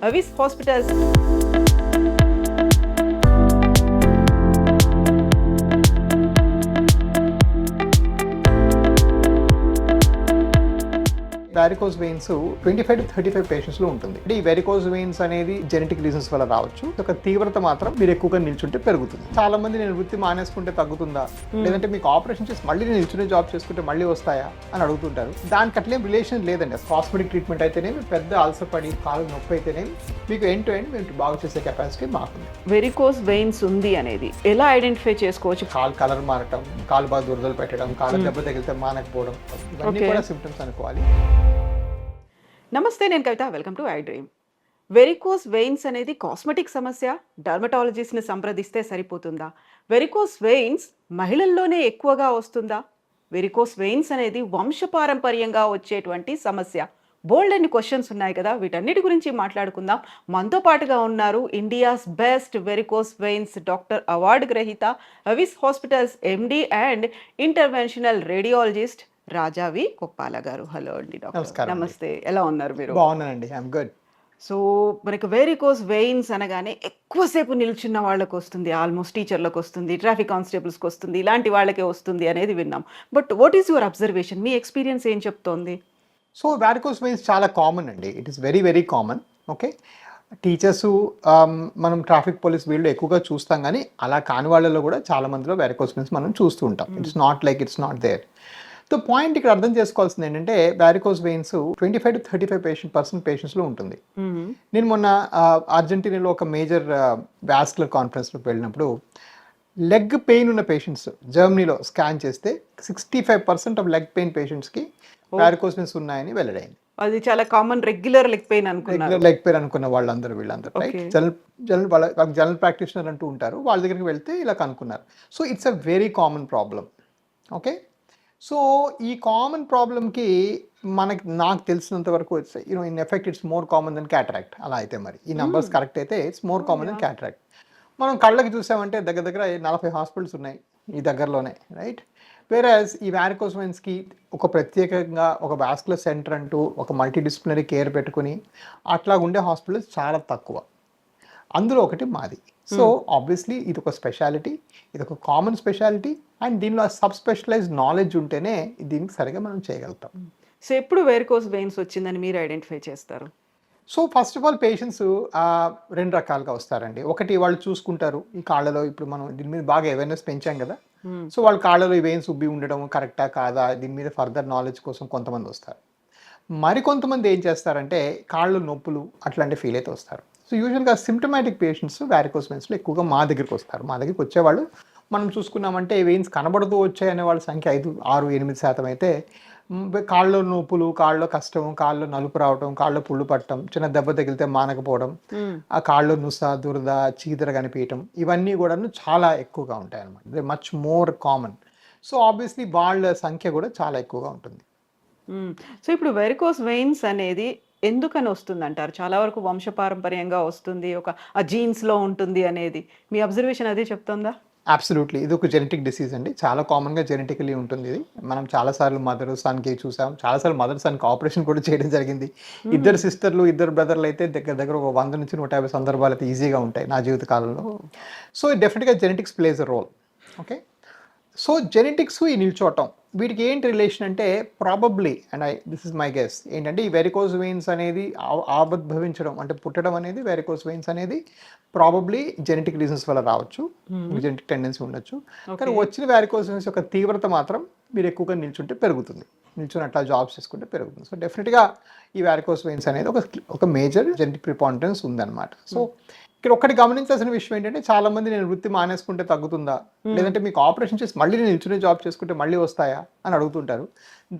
Avis Hospitals. Varicose veins 25 to 35 patients లో ఉంటుంది. అంటే ఈ వెరికోస్ వెయిన్స్ అనేది జెనెటిక్ రీజన్స్ వల్ల రావచ్చు. ఒక తీవ్రత మాత్రం మీరు ఎక్కువగా నిల్చుంటే పెరుగుతుంది. చాలా మంది నేను వృత్తి మానేసుకుంటే తగ్గుతుందా, లేదంటే మీకు ఆపరేషన్ చేసి మళ్ళీ నేను నిల్చునే జాబ్ చేసుకుంటే మళ్ళీ వస్తాయా అని అడుగుతుంటారు. దానికి అట్లేం రిలేషన్ లేదండి. కాస్మెటిక్ ట్రీట్మెంట్ అయితేనేమి, పెద్ద అల్సర్ పడి కాలు నొప్పి అయితేనేమి, మీకు ఎండ్ టు ఎండ్ మీరు బాగు చేసే కెపాసిటీ మాకుంది. వెరికోస్ వెయిన్స్ ఉంది అనేది ఎలా ఐడెంటిఫై చేసుకోవచ్చు? కాలు కలర్ మారటం, కాలు బాగా దురదలు పెట్టడం, కాలు దెబ్బ తగిలితే మానకపోవడం, ఇవన్నీ కూడా సిమ్టమ్స్ అనుకోవాలి. నమస్తే, నేను కవిత. Welcome to iDream. Varicose veins అనేది కాస్మెటిక్ సమస్య. డర్మటాలజిస్ట్ని సంప్రదిస్తే సరిపోతుందా? వెరికోస్ వెయిన్స్ మహిళల్లోనే ఎక్కువగా వస్తుందా? వెరికోస్ వెయిన్స్ అనేది వంశపారంపర్యంగా వచ్చేటువంటి సమస్య. బోల్డ్ అన్ని క్వశ్చన్స్ ఉన్నాయి కదా, వీటన్నిటి గురించి మాట్లాడుకుందాం. మనతో పాటుగా ఉన్నారు India's best varicose veins doctor award గ్రహీత, Avis hospitals MD and interventional radiologist Rajah V Koppala గారు. హలో అండి డాక్టర్. నమస్తే, ఎలా ఉన్నారు మీరు? బాగున్నానండి, ఐఎమ్ గుడ్. సో మనకు వెరికోస్ వెయిన్స్ అనగానే ఎక్కువసేపు నిల్చున్న వాళ్ళకి వస్తుంది, ఆల్మోస్ట్ టీచర్లకు వస్తుంది, ట్రాఫిక్ కానిస్టేబుల్స్కి వస్తుంది, ఇలాంటి వాళ్ళకే వస్తుంది అనేది విన్నాం. But what is your observation? Me experience ఏం చెప్తోంది? సో వారికోస్ వెయిన్స్ చాలా కామన్ అండి. It is very very common. Okay, teachers, మనం ట్రాఫిక్ పోలీస్ వీళ్ళు ఎక్కువగా చూస్తాం, కానీ అలా కాని వాళ్ళలో కూడా చాలా మందిలో వారికోస్ వెయిన్స్ మనం చూస్తూ ఉంటాం. It's not there. The point ఇక్కడ అర్థం చేసుకోవాల్సింది ఏంటంటే, వారికోస్ వెయిన్స్ 25 to 35% పేషెంట్స్లో ఉంటుంది. నేను మొన్న అర్జెంటీనాలో ఒక మేజర్ వాస్కులర్ కాన్ఫరెన్స్లోకి వెళ్ళినప్పుడు లెగ్ పెయిన్ ఉన్న పేషెంట్స్ జర్మనీలో స్కాన్ చేస్తే 65% ఆఫ్ లెగ్ పెయిన్ పేషెంట్స్కి వారికోస్ వెయిన్స్ ఉన్నాయని వెల్లడైంది. అది చాలా కామన్, రెగ్యులర్ లెగ్ పెయిన్ అనుకున్నారు. లెగ్ పెయిన్ అనుకున్న వీళ్ళందరూ రైట్. జనరల్ ప్రాక్టీషనర్ అంటూ ఉంటారు, వాళ్ళ దగ్గరికి వెళ్తే ఇలా కనుక్కున్నారు. So it's a very common problem. Okay, so ఈ కామన్ ప్రాబ్లమ్కి నాకు తెలిసినంత వరకు in effect it's more common than cataract. అలా అయితే మరి ఈ నంబర్స్ కరెక్ట్ అయితే it's more common than cataract. మనం కళ్ళకి చూసామంటే దగ్గర 40 హాస్పిటల్స్ ఉన్నాయి ఈ దగ్గరలోనే, రైట్. వేరేస్ ఈ వారికోస్ వెయిన్స్కి ఒక ప్రత్యేకంగా ఒక వాస్కులర్ సెంటర్ అంటూ ఒక మల్టీ డిసిప్లినరీ కేర్ పెట్టుకుని అట్లా ఉండే హాస్పిటల్స్ చాలా తక్కువ. అందులో ఒకటి మాది. సో ఆబ్వియస్లీ ఇది ఒక స్పెషాలిటీ, ఇది ఒక కామన్ స్పెషాలిటీ, అండ్ దీనిలో సబ్ స్పెషలైజ్డ్ నాలెడ్జ్ ఉంటేనే దీనికి సరిగా మనం చేయగలుగుతాం. సో ఎప్పుడు వెరికోస్ వెయిన్స్ వచ్చిందని మీరు ఐడెంటిఫై చేస్తారు? So first of all patients 2 రకాలుగా వస్తారండి. ఒకటి వాళ్ళు చూసుకుంటారు ఈ కాళ్ళలో, ఇప్పుడు మనం దీని మీద బాగా అవేర్నెస్ పెంచాం కదా, సో వాళ్ళ కాళ్ళలో ఈ వెయిన్స్ ఉబ్బి ఉండడం కరెక్టా కాదా, దీని మీద ఫర్దర్ నాలెడ్జ్ కోసం కొంతమంది వస్తారు. మరికొంతమంది ఏం చేస్తారంటే కాళ్ళు నొప్పులు అట్లాంటి ఫీల్ అయితే వస్తారు. సో యూజువల్గా సిమ్టమాటిక్ పేషెంట్స్ వారికోస్ వెయిన్స్లో ఎక్కువగా మా దగ్గరికి వస్తారు. మా దగ్గరికి వచ్చేవాళ్ళు మనం చూసుకున్నామంటే వెయిన్స్ కనబడుతూ వచ్చాయనే వాళ్ళ సంఖ్య 5, 6, 8% అయితే, కాళ్ళలో నొప్పులు, కాళ్ళలో కష్టం, కాళ్ళలో నలుపు రావటం, కాళ్ళలో పుళ్ళు పట్టడం, చిన్న దెబ్బ తగిలితే మానకపోవడం, ఆ కాళ్ళలో నుస, దురద, చీదర కనిపించడం, ఇవన్నీ కూడా చాలా ఎక్కువగా ఉంటాయి అన్నమాట. They much more common. So obviously వాళ్ళ సంఖ్య కూడా చాలా ఎక్కువగా ఉంటుంది. సో ఇప్పుడు వెరికోస్ వెయిన్స్ అనేది ఎందుకని వస్తుంది అంటారు? చాలా వరకు వంశపారంపర్యంగా వస్తుంది, ఒక ఆ జీన్స్లో ఉంటుంది అనేది మీ అబ్జర్వేషన్ అదే చెప్తుందా? అబ్సల్యూట్లీ, ఇది ఒక జెనెటిక్ డిసీజ్ అండి. చాలా కామన్గా జెనెటికలీ ఉంటుంది ఇది. మనం చాలాసార్లు మదర్ సన్కి చూసాం, చాలాసార్లు మదర్ సన్కి ఆపరేషన్ కూడా చేయడం జరిగింది. ఇద్దరు సిస్టర్లు, ఇద్దరు బ్రదర్లు అయితే దగ్గర ఒక 100 నుంచి 150 సందర్భాలు అయితే ఈజీగా ఉంటాయి నా జీవిత కాలంలో. సో డెఫినెట్గా genetics plays a role. Okay, so genetics ఈ నిల్చోవటం వీటికి ఏంటి రిలేషన్ అంటే, probably and this is my guess ఏంటంటే, ఈ వెరికోస్ వెయిన్స్ అనేది ఆవిర్భవించడం అంటే పుట్టడం అనేది, వెరికోస్ వెయిన్స్ అనేది ప్రాబబ్లీ జెనెటిక్ రీజన్స్ వల్ల రావచ్చు, జెనెటిక్ టెండెన్సీ ఉండొచ్చు. కానీ వచ్చిన వెరికోస్ వెయిన్స్ యొక్క తీవ్రత మాత్రం మీరు ఎక్కువగా నిల్చుంటే పెరుగుతుంది, నిల్చుని అట్లా జాబ్స్ చేసుకుంటే పెరుగుతుంది. సో డెఫినెట్గా ఈ వెరికోస్ వెయిన్స్ అనేది ఒక మేజర్ జెనెటిక్ ప్రిపాండరెన్స్ ఉందన్నమాట. సో ఇక్కడ ఒకటి గమనించాల్సిన విషయం ఏంటంటే, చాలా మంది నేను వృత్తి మానేసుకుంటే తగ్గుతుందా, లేదంటే మీకు ఆపరేషన్ చేసి మళ్ళీ నేను నిల్చునే జాబ్ చేసుకుంటే మళ్ళీ వస్తాయా అని అడుగుతుంటారు.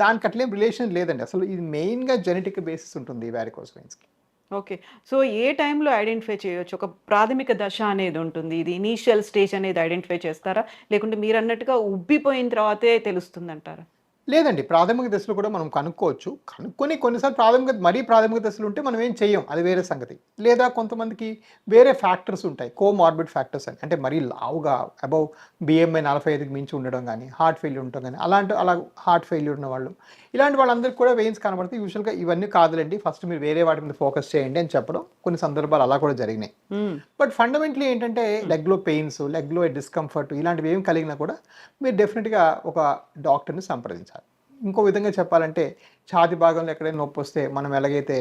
దానికి అట్లేం రిలేషన్ లేదండి. అసలు ఇది మెయిన్గా జెనెటిక్ బేసిస్ ఉంటుంది ఈ వారికోస్ వెయిన్స్కి. ఓకే, సో ఏ టైంలో ఐడెంటిఫై చేయొచ్చు? ఒక ప్రాథమిక దశ అనేది ఉంటుంది, ఇది ఇనీషియల్ స్టేజ్ అనేది ఐడెంటిఫై చేస్తారా, లేకుంటే మీరు అన్నట్టుగా ఉబ్బిపోయిన తర్వాతే తెలుస్తుంది అంటారా? లేదండి, ప్రాథమిక దశలో కూడా మనం కనుక్కొని కొన్నిసార్లు మరీ ప్రాథమిక దశలు ఉంటే మనం ఏం చెయ్యం, అది వేరే సంగతి. లేదా కొంతమందికి వేరే ఫ్యాక్టర్స్ ఉంటాయి, కోమార్బిడ్ ఫ్యాక్టర్స్ అని, అంటే మరీ లావుగా అబౌవ్ BMI 45కి మించి ఉండడం కానీ, హార్ట్ ఫెయిల్యూర్ ఉండడం కానీ, అలా హార్ట్ ఫెయిల్యూర్ ఉన్న వాళ్ళు ఇలాంటి వాళ్ళందరికీ కూడా వెయిన్స్ కనబడితే యూజువల్గా ఇవన్నీ కాదులేండి, ఫస్ట్ మీరు వేరే వాటి మీద ఫోకస్ చేయండి అని చెప్పడం కొన్ని సందర్భాలు అలా కూడా జరిగినాయి. బట్ ఫండమెంటలీ ఏంటంటే లెగ్లో పెయిన్స్, లెగ్లో డిస్కంఫర్ట్ ఇలాంటివి ఏం కలిగినా కూడా మీరు డెఫినెట్గా ఒక డాక్టర్ని సంప్రదించాలి. ఇంకో విధంగా చెప్పాలంటే ఛాతి భాగంలో ఎక్కడైనా నొప్పి వస్తే మనం ఎలాగైతే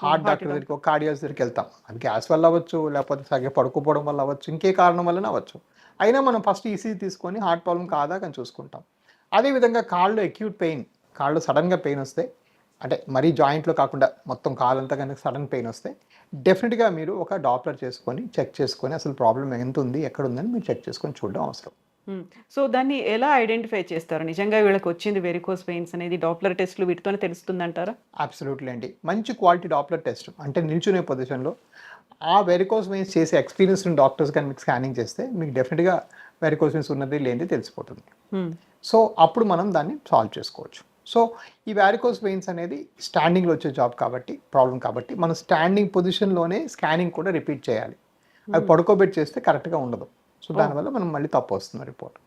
హార్ట్ డాక్టర్ దగ్గరికి, ఒక కార్డియాలజిస్ట్ దగ్గరికి వెళ్తాం. అది గ్యాస్ వల్ల అవ్వచ్చు, లేకపోతే సరిగ్గా పడుకోపోవడం వల్ల అవ్వచ్చు, ఇంకే కారణం వల్లనే అవ్వచ్చు. అయినా మనం ఫస్ట్ ఈసీజీ తీసుకొని హార్ట్ ప్రాబ్లం కాదా అని చూసుకుంటాం. అదేవిధంగా కాళ్ళు అక్యూట్ పెయిన్, కాళ్ళు సడన్గా పెయిన్ వస్తే, అంటే మరీ జాయింట్లో కాకుండా మొత్తం కాలంతా కనుక సడన్ పెయిన్ వస్తే డెఫినెట్గా మీరు ఒక డాప్లర్ చేసుకొని చెక్ చేసుకొని అసలు ప్రాబ్లం ఎంత ఉంది, ఎక్కడ ఉందని మీరు చెక్ చేసుకొని చూడడం అవసరం. సో దాన్ని ఎలా ఐడెంటిఫై చేస్తారు? నిజంగా వీళ్ళకి వచ్చింది వెరికోస్ వెయిన్స్ అనేది డాప్లర్ టెస్ట్లు వీటితోనే తెలుస్తుందంటారా? అబ్సల్యూట్లీ అండి. మంచి క్వాలిటీ డాప్లర్ టెస్ట్ అంటే నిల్చునే పొజిషన్లో ఆ వెరికోస్ వెయిన్స్ చేసే ఎక్స్పీరియన్స్ ఉన్న డాక్టర్స్ కానీ మీకు స్కానింగ్ చేస్తే మీకు డెఫినెట్గా వెరికోస్ వెయిన్స్ ఉన్నది లేనిది తెలిసిపోతుంది. సో అప్పుడు మనం దాన్ని సాల్వ్ చేసుకోవచ్చు. సో ఈ వారికోస్ వెయిన్స్ అనేది స్టాండింగ్లో వచ్చే జాబ్ కాబట్టి, ప్రాబ్లం కాబట్టి మనం స్టాండింగ్ పొజిషన్లోనే స్కానింగ్ కూడా రిపీట్ చేయాలి. అది పడుకోబెట్టి చేస్తే కరెక్ట్గా ఉండదు. సో దానివల్ల మనం మళ్ళీ తప్పు వస్తుంది రిపోర్ట్.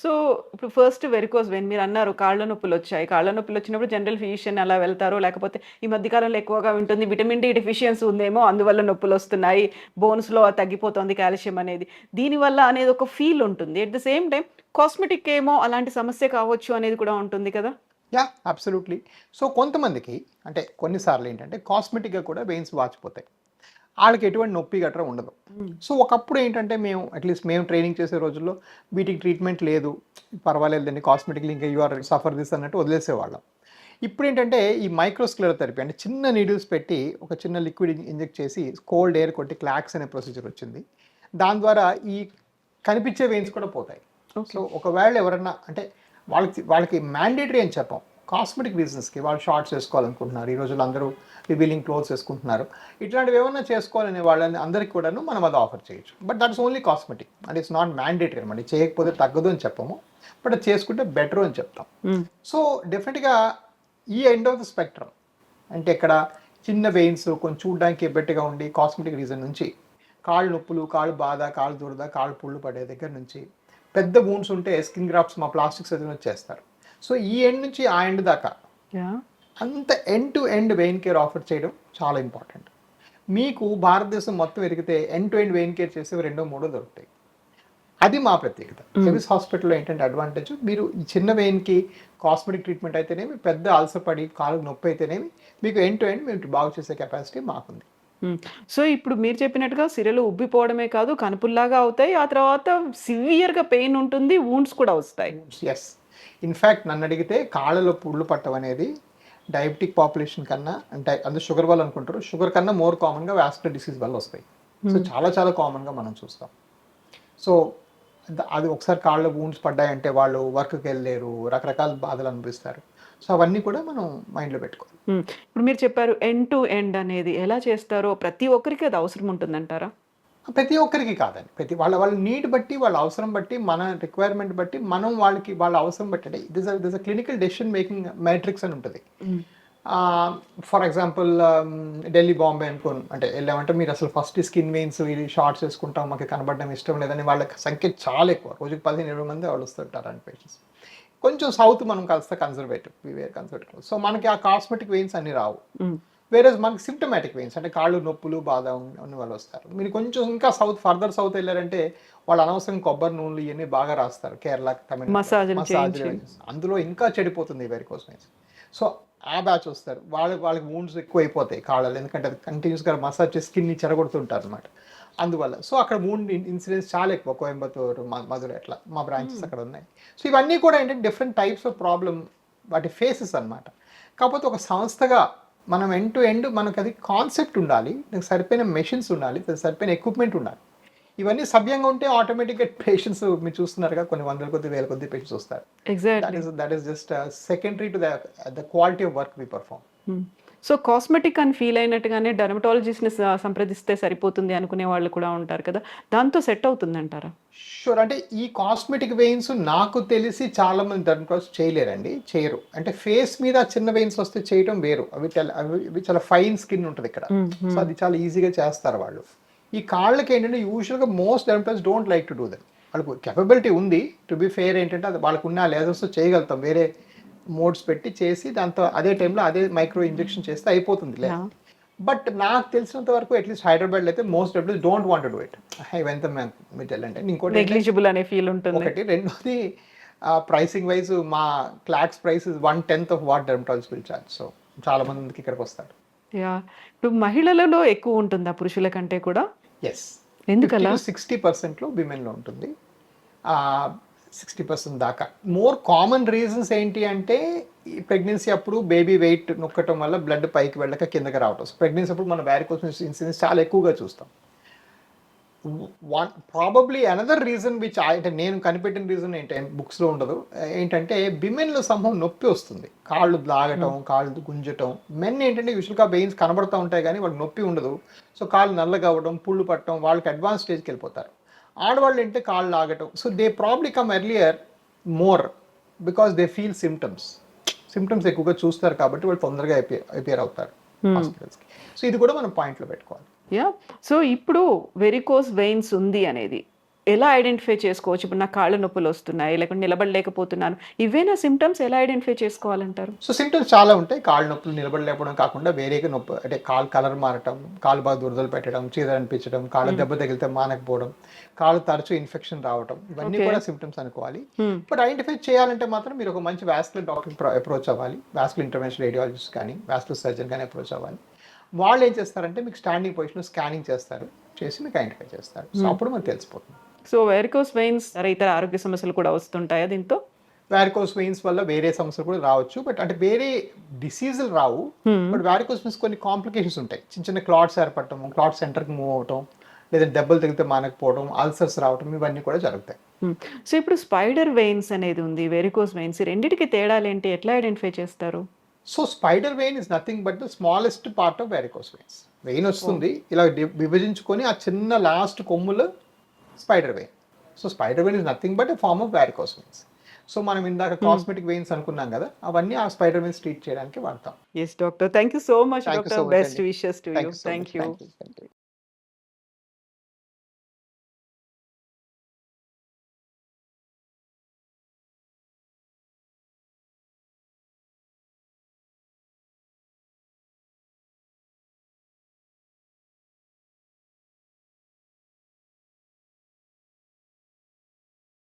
సో ఇప్పుడు ఫస్ట్ వెరికోస్ వెయిన్ మీరు అన్నారు కాళ్ళ నొప్పులు వచ్చాయి. కాళ్ళ నొప్పులు వచ్చినప్పుడు జనరల్ ఫిజిషియన్ అలా వెళ్తారో, లేకపోతే ఈ మధ్యకాలంలో ఎక్కువగా ఉంటుంది విటమిన్ డి డెఫిషియన్సీ ఉందేమో అందువల్ల నొప్పులు వస్తున్నాయి, బోన్స్లో తగ్గిపోతుంది కాల్షియం అనేది, దీనివల్ల అనేది ఒక ఫీల్ ఉంటుంది. At the same time cosmetic ఏమో అలాంటి సమస్య కావచ్చు అనేది కూడా ఉంటుంది కదా? Yeah, absolutely. సో కొంతమందికి అంటే కొన్నిసార్లు ఏంటంటే కాస్మెటిక్గా కూడా వెయిన్స్ వాచిపోతాయి, వాళ్ళకి ఎటువంటి నొప్పి గట్రా ఉండదు. సో ఒకప్పుడు ఏంటంటే మేము అట్లీస్ట్ మేము ట్రైనింగ్ చేసే రోజుల్లో వీటికి ట్రీట్మెంట్ లేదు, పర్వాలేదండి, కాస్మెటిక్లీ ఇంకా యూఆర్ సఫర్ దిస్ అన్నట్టు వదిలేసేవాళ్ళం. ఇప్పుడు ఏంటంటే ఈ మైక్రోస్క్లెరోథెరపీ అంటే చిన్న నీడిల్స్ పెట్టి ఒక చిన్న లిక్విడ్ ఇంజెక్ట్ చేసి కోల్డ్ ఎయిర్ కొట్టి క్లాక్స్ అనే ప్రొసీజర్ వచ్చింది. దాని ద్వారా ఈ కనిపించే వెయిన్స్ కూడా పోతాయి. సో ఒకవేళ ఎవరన్నా అంటే వాళ్ళకి మ్యాండేటరీ అని చెప్పాం, కాస్మెటిక్ రీజన్స్కి వాళ్ళు షార్ట్స్ వేసుకోవాలనుకుంటున్నారు, ఈ రోజుల్లో అందరూ రివీలింగ్ క్లోత్స్ వేసుకుంటున్నారు, ఇట్లాంటివి ఏమన్నా చేసుకోవాలనే వాళ్ళని అందరికీ కూడాను మనం అది ఆఫర్ చేయొచ్చు. బట్ దట్స్ ఓన్లీ కాస్మెటిక్ అంటే ఇట్స్ నాట్ మ్యాండేటరీ అనమాట. చేయకపోతే తగ్గదు అని చెప్పము, బట్ అది చేసుకుంటే బెటర్ అని చెప్తాం. సో డెఫినెట్గా ఈ ఎండ్ ఆఫ్ ద స్పెక్ట్రమ్ అంటే ఇక్కడ చిన్న వెయిన్స్ కొంచెం చూడడానికి ఎబ్బెట్టుగా ఉండి కాస్మెటిక్ రీజన్ నుంచి కాళ్ళు నొప్పులు, కాళ్ళు బాధ, కాళ్ళు దురద, కాళ్ళు పుళ్ళు పడే దగ్గర నుంచి పెద్ద వూండ్స్ ఉంటే స్కిన్ గ్రాఫ్ట్స్ మా ప్లాస్టిక్ సర్జన్ వచ్చేస్తారు. సో ఈ ఎండ్ నుంచి ఆ ఎండ్ దాకా అంత end to end vein care offer చేయడం చాలా ఇంపార్టెంట్. మీకు భారతదేశం మొత్తం ఎరిగితే end to end vein care చేసేవి 2 or 3 దొరుకుతాయి. అది మా ప్రత్యేకత. సెవిస్ హాస్పిటల్లో ఏంటంటే అడ్వాంటేజ్, మీరు ఈ చిన్న వెయిన్కి కాస్మెటిక్ ట్రీట్మెంట్ అయితేనేమి, పెద్ద అలసపడి కాలు నొప్పి అయితేనేమి, మీకు ఎండ్ టు ఎండ్ మేము బాగు చేసే కెపాసిటీ మాకుంది. సో ఇప్పుడు మీరు చెప్పినట్టుగా సిరలు ఉబ్బిపోవడమే కాదు, కనుపుల్లాగా అవుతాయి, ఆ తర్వాత సివియర్గా పెయిన్ ఉంటుంది, వూండ్స్ కూడా వస్తాయి. ఎస్, ఇన్ఫ్యాక్ట్ నన్ను అడిగితే కాళ్ళలో పుళ్ళు పట్టం అనేది డయాబెటిక్ పాపులేషన్ కన్నా, అంటే అందరూ షుగర్ వల్ల అనుకుంటారు, షుగర్ కన్నా మోర్ కామన్గా వాస్కులర్ డిసీజ్ వల్ల వస్తాయి. సో చాలా చాలా కామన్గా మనం చూస్తాం. సో అది ఒకసారి కాళ్ళ వూండ్స్ పడ్డాయంటే వాళ్ళు వర్క్కి వెళ్ళలేరు, రకరకాల బాధలు అనిపిస్తారు. సో అవన్నీ కూడా మనం మైండ్లో పెట్టుకోవాలి. ఇప్పుడు మీరు చెప్పారు ఎండ్ టు ఎండ్ అనేది ఎలా చేస్తారో ప్రతి ఒక్కరికి అది అవసరం ఉంటుందంటారా? ప్రతి ఒక్కరికి కాదండి, వాళ్ళ నీడ్ బట్టి, వాళ్ళ అవసరం బట్టి, మన రిక్వైర్మెంట్ బట్టి మనం వాళ్ళ అవసరం బట్టి అంటే this a clinical decision making matrix అని ఉంటుంది. ఫర్ ఎగ్జాంపుల్ ఢిల్లీ, బాంబే అనుకోను అంటే వెళ్ళామంటే మీరు అసలు ఫస్ట్ స్కిన్ వెయిన్స్ ఇది షార్ట్స్ వేసుకుంటాం, మాకు కనబడడం ఇష్టం లేదని వాళ్ళ సంఖ్య చాలా ఎక్కువ, రోజుకి 15-20 మంది వాళ్ళు వస్తుంటారు అని పేషెంట్స్. కొంచెం సౌత్ మనం కలిస్తే కన్సర్వేటివ్, సో మనకి ఆ కాస్మెటిక్ వెయిన్స్ అన్ని రావు. వేరే మనకి సిమ్టమాటిక్ వెయిన్స్ అంటే కాళ్ళు నొప్పులు బాధ ఉన్న వాళ్ళు వస్తారు. మీరు కొంచెం ఇంకా ఫర్దర్ సౌత్ వెళ్ళారంటే వాళ్ళు అనవసరం కొబ్బరి నూనెలు ఇవన్నీ బాగా రాస్తారు, కేరళ, తమిళనాడు మసాజ్, అందులో ఇంకా చెడిపోతుంది వెరికోస్ వెయిన్స్. సో ఆ బ్యాచ్ వస్తారు, వాళ్ళకి వూండ్స్ ఎక్కువ అయిపోతాయి కాళ్ళలో, ఎందుకంటే అది కంటిన్యూస్గా మసాజ్ చేసి స్కిన్ని చెడగొడుతుంటారు అనమాట. అందువల్ల సో అక్కడ వూండ్ ఇన్సిడెన్స్ చాలా ఎక్కువ, కోయంబత్తూరు, మధుర, అట్లా మా బ్రాంచెస్ అక్కడ ఉన్నాయి. సో ఇవన్నీ కూడా ఏంటంటే డిఫరెంట్ టైప్స్ ఆఫ్ ప్రాబ్లమ్ వాటి ఫేసెస్ అనమాట. కాకపోతే ఒక సంస్థగా మనం ఎండ్ టు ఎండ్ మనకు అది కాన్సెప్ట్ ఉండాలి, సరిపోయిన మెషిన్స్ ఉండాలి, సరిపోయిన ఎక్విప్మెంట్ ఉండాలి. ఇవన్నీ సభ్యంగా ఉంటే ఆటోమేటిక్గా పేషెంట్స్ మీరు చూస్తున్నారుగా కొన్ని వందల కొద్ది వేల కొద్ది పేషెంట్స్ వస్తారు. That is just secondary to the quality of work we perform. So cosmetic అని ఫీల్ అయినట్టుగానే డర్మటాలజిస్ట్ని సంప్రదిస్తే సరిపోతుంది అనుకునే వాళ్ళు కూడా ఉంటారు కదా, దాంతో సెట్ అవుతుంది అంటారా? షూర్, అంటే ఈ కాస్మెటిక్ వెయిన్స్ నాకు తెలిసి చాలా మంది డర్మటాలజిస్ట్ చేయరు. అంటే ఫేస్ మీద చిన్న వెయిన్స్ వస్తే చేయడం వేరు, అవి చాలా ఫైన్ స్కిన్ ఉంటుంది ఇక్కడ, సో అది చాలా ఈజీగా చేస్తారు వాళ్ళు. ఈ కాళ్ళకి ఏంటంటే యూజువల్గా most dermatologist don't like to do that. వాళ్ళకు కెపబిలిటీ ఉంది, టు బి ఫేర్ ఏంటంటే అది వాళ్ళకు ఉన్న లేజర్స్ చేయగలుగుతాం, వేరే మోడ్స్ పెట్టి చేసి దాంతో అదే టైంలో అదే మైక్రో ఇంజెక్షన్ చేస్తే అయిపోతుంది లే. బట్ నాకు తెలిసినంత వరకు అట్లీస్ట్ హైదరాబాద్లో అయితే మోస్ట్ డబ్ల్యూస్ డోంట్ వాంట్ డూ ఇట్. ఎంత మీరు వెళ్ళంటే ఇంకోటి ఏంటంటే, నెగ్లిజిబుల్ అనే ఫీల్ ఉంటుంది. ఒకటి రెండోది ప్రైసింగ్ వైజ్ మా Klox price is 1/10 of what dermatologist will charge. So చాలా మందికి ఇక్కడికి వస్తారు. యా, ఇప్పుడు మహిళలలో ఎక్కువ ఉంటుందా పురుషుల కంటే కూడా? ఎస్, ఎందుకలా? 60%లో విమెన్లో ఉంటుంది, 60% దాకా. మోర్ కామన్ రీజన్స్ ఏంటి అంటే ఈ ప్రెగ్నెన్సీ అప్పుడు బేబీ వెయిట్ నొక్కటం వల్ల బ్లడ్ పైకి వెళ్ళక కిందకి రావటం. ప్రెగ్నెన్సీ అప్పుడు మనం వారికోస్ ఇన్సిడెన్స్ చాలా ఎక్కువగా చూస్తాం. ప్రాబబ్లీ అనదర్ రీజన్ విచ్ అంటే నేను కనిపెట్టిన రీజన్ ఏంటంటే బుక్స్లో ఉండదు, ఏంటంటే విమెన్లో సంభవం నొప్పి వస్తుంది, కాళ్ళు లాగటం, కాళ్ళు గుంజటం. మెన్ ఏంటంటే యూజువల్గా వెయిన్స్ కనబడుతూ ఉంటాయి కానీ వాళ్ళకి నొప్పి ఉండదు. సో కాళ్ళు నల్లగా అవ్వడం, పుళ్ళు పట్టడం, వాళ్ళకి అడ్వాన్స్ స్టేజ్కి వెళ్ళిపోతారు. ఆడవాళ్ళు ఏంటంటే కాళ్ళు లాగటం. So they probably come earlier more because they feel symptoms ఎక్కువగా చూస్తారు కాబట్టి వాళ్ళు తొందరగా అపియర్ అవుతారు హాస్పిటల్స్కి. సో ఇది కూడా మనం పాయింట్లో పెట్టుకోవాలి. యా, సో ఇప్పుడు వెరికోస్ వెయిన్స్ ఉంది అనేది ఎలా ఐడెంటిఫై చేసుకోవచ్చు? ఇప్పుడు నాకు కాళ్ళ నొప్పులు వస్తున్నాయి, లేకుంటే నిలబడలేకపోతున్నాను, ఇవేనా సిమ్టమ్స్? ఎలా ఐడెంటిఫై చేసుకోవాలంటారు? సో సిమ్టమ్స్ చాలా ఉంటాయి. కాళ్ళు నొప్పులు నిలబడలేకపోవడం కాకుండా వేరేగా నొప్పి అంటే కాళ్ళు కలర్ మారటం, కాళ్ళు బాగా దురదలు పెట్టడం, చీదర అనిపించడం, కాళ్ళ దెబ్బ తగిలితే మానకపోవడం, కాళ్ళు తరచూ ఇన్ఫెక్షన్ రావడం, ఇవన్నీ కూడా సిమ్టమ్స్ అనుకోవాలి. బట్ ఐడెంటిఫై చేయాలంటే మాత్రం మీరు ఒక మంచి వాస్కులర్ డాక్టర్ అప్రోచ్ అవ్వాలి. వాస్కులర్ ఇంటర్వెన్షన్ రేడియాలజిస్ట్ కానీ వాస్కులర్ సర్జన్ కానీ అప్రోచ్ అవ్వాలి. వాళ్ళు ఏం చేస్తారంటే మీకు స్టాండింగ్ పొజిషన్లో స్కానింగ్ చేస్తారు, చేసి మీకు ఐడెంటిఫై చేస్తారు. సో అప్పుడు మనకు తెలిసిపోతుంది. సో వెరికోస్ వెయిన్స్ ఇతర ఆరోగ్య సమస్యలు కూడా వస్తుంటాయా దీంతో? వారికోస్ వెయిన్స్ వల్ల వేరే సమస్యలు కూడా రావచ్చు, బట్ అంటే వేరే డిసీజులు రావు. బట్ వారికోస్ వెయిన్స్ కొన్ని కాంప్లికేషన్స్ ఉంటాయి. చిన్న చిన్న క్లాట్స్ ఏర్పడటం, క్లాట్ సెంటర్కి మూవ్ అవటం, లేదా దెబ్బలు తగిలితే మానకపోవడం, అల్సర్స్ రావటం, ఇవన్నీ కూడా జరుగుతాయి. సో ఇప్పుడు స్పైడర్ వెయిన్స్ అనేది ఉంది, వెరికోస్ వెయిన్స్, రెండింటికి తేడాలు ఏంటి? ఎట్లా ఐడెంటిఫై చేస్తారు? So spider vein is nothing but the smallest part of varicose veins. Vein వస్తుంది, ఇలా విభజించుకొని ఆ చిన్న లాస్ట్ కొమ్ములు spider vein. So spider vein is nothing but a form of varicose veins. So మనం ఇందాక కాస్మెటిక్ వెయిన్స్ అనుకున్నాం కదా, అవన్నీ ఆ స్పైడర్ వెయిన్స్ ట్రీట్ చేయడానికి వాడతాం. Yes doctor, thank you so much doctor. Best wishes to you. Thank you.